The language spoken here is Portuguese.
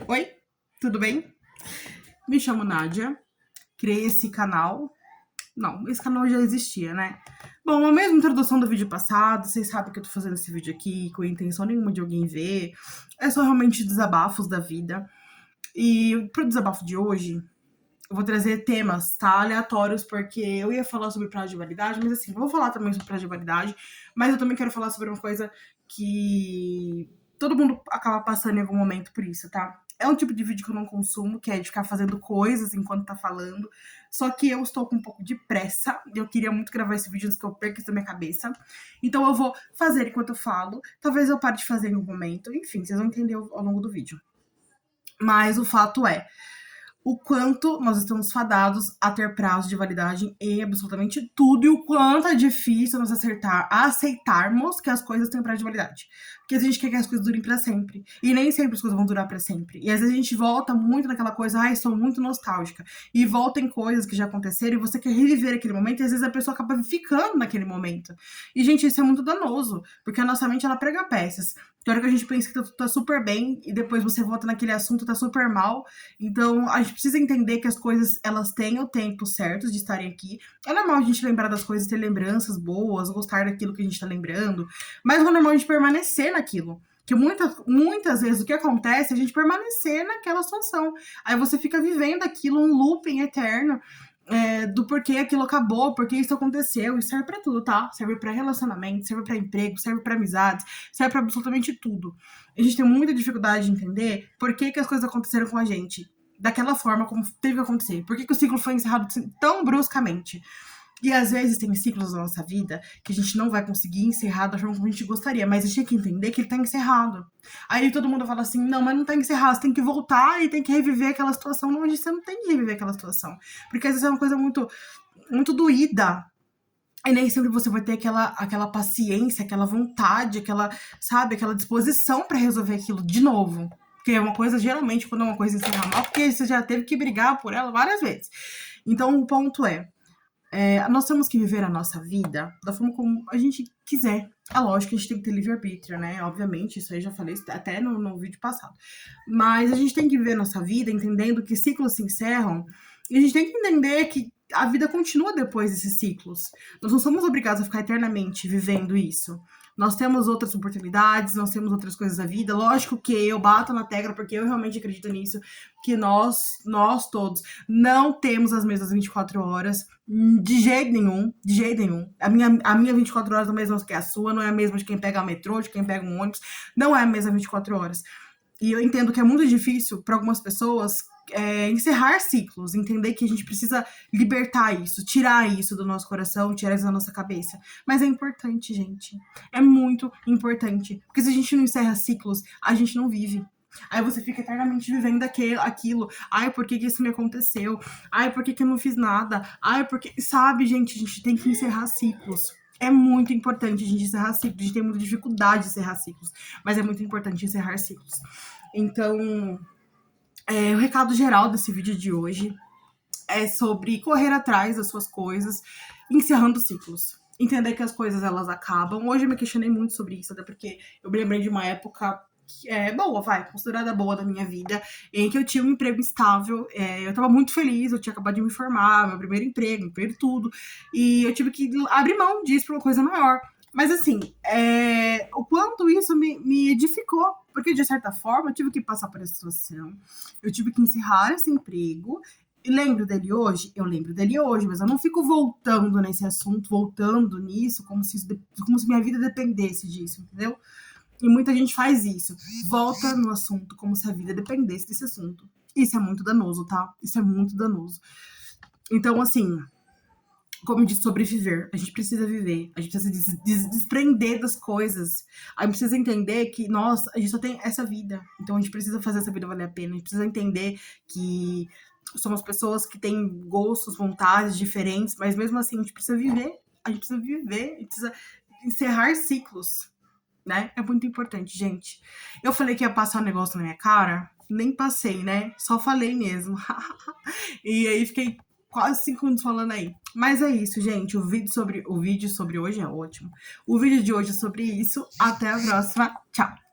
Oi, tudo bem? Me chamo Nádia, criei esse canal. Não, esse canal já existia, né? Bom, a mesma introdução do vídeo passado, vocês sabem que eu tô fazendo esse vídeo aqui com intenção nenhuma de alguém ver. É só realmente desabafos da vida. E pro desabafo de hoje, eu vou trazer temas, tá? Aleatórios, porque eu ia falar sobre prazo de validade, mas assim, eu vou falar também sobre prazo de validade, mas eu também quero falar sobre uma coisa que todo mundo acaba passando em algum momento por isso, tá? É um tipo de vídeo que eu não consumo, que é de ficar fazendo coisas enquanto tá falando. Só que eu estou com um pouco de pressa e eu queria muito gravar esse vídeo antes que eu perca isso da minha cabeça. Então eu vou fazer enquanto eu falo. Talvez eu pare de fazer em algum momento. Enfim, vocês vão entender ao longo do vídeo. Mas o fato é, o quanto nós estamos fadados a ter prazo de validade em absolutamente tudo e o quanto é difícil nós aceitarmos que as coisas têm prazo de validade. Porque a gente quer que as coisas durem pra sempre. E nem sempre as coisas vão durar pra sempre. E às vezes a gente volta muito naquela coisa, ai, sou muito nostálgica. E volta em coisas que já aconteceram e você quer reviver aquele momento e às vezes a pessoa acaba ficando naquele momento. E, gente, isso é muito danoso, porque a nossa mente, ela prega peças. Tem hora que a gente pensa que tá super bem e depois você volta naquele assunto, tá super mal. Então, a gente precisa entender que as coisas, elas têm o tempo certo de estarem aqui. É normal a gente lembrar das coisas, ter lembranças boas, gostar daquilo que a gente tá lembrando. Mas não é normal a gente permanecer naquilo. Que muitas vezes o que acontece é a gente permanecer naquela situação. Aí você fica vivendo aquilo, um looping eterno. Do porquê aquilo acabou, porquê isso aconteceu. Isso serve pra tudo, tá? Serve pra relacionamento, serve pra emprego, serve pra amizades, serve pra absolutamente tudo. A gente tem muita dificuldade de entender por que as coisas aconteceram com a gente daquela forma como teve que acontecer. Por que o ciclo foi encerrado tão bruscamente? E às vezes tem ciclos da nossa vida que a gente não vai conseguir encerrar da forma como a gente gostaria, mas a gente tem que entender que ele tá encerrado. Aí todo mundo fala assim, não, mas não tá encerrado, você tem que voltar e tem que reviver aquela situação. Não, você não tem que reviver aquela situação. Porque às vezes é uma coisa muito, muito doída. E nem sempre você vai ter aquela paciência, aquela vontade, aquela disposição pra resolver aquilo de novo. Porque é uma coisa, geralmente, quando é uma coisa encerra mal, porque você já teve que brigar por ela várias vezes. Então, o ponto nós temos que viver a nossa vida da forma como a gente quiser. É lógico que a gente tem que ter livre-arbítrio, né? Obviamente, isso aí já falei até no vídeo passado. Mas a gente tem que viver a nossa vida entendendo que ciclos se encerram e a gente tem que entender que a vida continua depois desses ciclos. Nós não somos obrigados a ficar eternamente vivendo isso. Nós temos outras oportunidades, nós temos outras coisas da vida. Lógico que eu bato na tecla porque eu realmente acredito nisso, que nós todos não temos as mesmas 24 horas, de jeito nenhum, de jeito nenhum. A minha 24 horas não é a mesma que a sua, não é a mesma de quem pega o metrô, de quem pega um ônibus, não é a mesma 24 horas. E eu entendo que é muito difícil para algumas pessoas encerrar ciclos, entender que a gente precisa libertar isso, tirar isso do nosso coração, tirar isso da nossa cabeça. Mas é importante, gente. É muito importante. Porque se a gente não encerra ciclos, a gente não vive. Aí você fica eternamente vivendo aquilo. Ai, por que isso me aconteceu? Ai, por que eu não fiz nada? Ai, porque. Sabe, gente, a gente tem que encerrar ciclos. É muito importante a gente encerrar ciclos. A gente tem muita dificuldade de encerrar ciclos. Mas é muito importante encerrar ciclos. Então, o recado geral desse vídeo de hoje é sobre correr atrás das suas coisas, encerrando ciclos. Entender que as coisas, elas acabam. Hoje eu me questionei muito sobre isso, até porque eu me lembrei de uma época que é boa, considerada boa da minha vida, em que eu tinha um emprego estável, eu tava muito feliz, eu tinha acabado de me formar, meu primeiro emprego tudo, e eu tive que abrir mão disso pra uma coisa maior. Mas assim, o quanto isso me edificou, porque de certa forma eu tive que passar por essa situação, eu tive que encerrar esse emprego. E lembro dele hoje? Eu lembro dele hoje, mas eu não fico voltando nesse assunto, voltando nisso, como se minha vida dependesse disso, entendeu? E muita gente faz isso. Volta no assunto como se a vida dependesse desse assunto. Isso é muito danoso, tá? Isso é muito danoso. Então, assim, como eu disse, sobreviver. A gente precisa viver. A gente precisa se desprender das coisas. A gente precisa entender que, nossa, a gente só tem essa vida. Então a gente precisa fazer essa vida valer a pena. A gente precisa entender que somos pessoas que têm gostos, vontades diferentes, mas mesmo assim a gente precisa viver. A gente precisa encerrar ciclos, né? É muito importante, gente. Eu falei que ia passar um negócio na minha cara, nem passei, né? Só falei mesmo. E aí fiquei quase 5 minutos falando aí. Mas é isso, gente. O vídeo sobre hoje é ótimo. O vídeo de hoje é sobre isso. Até a próxima. Tchau.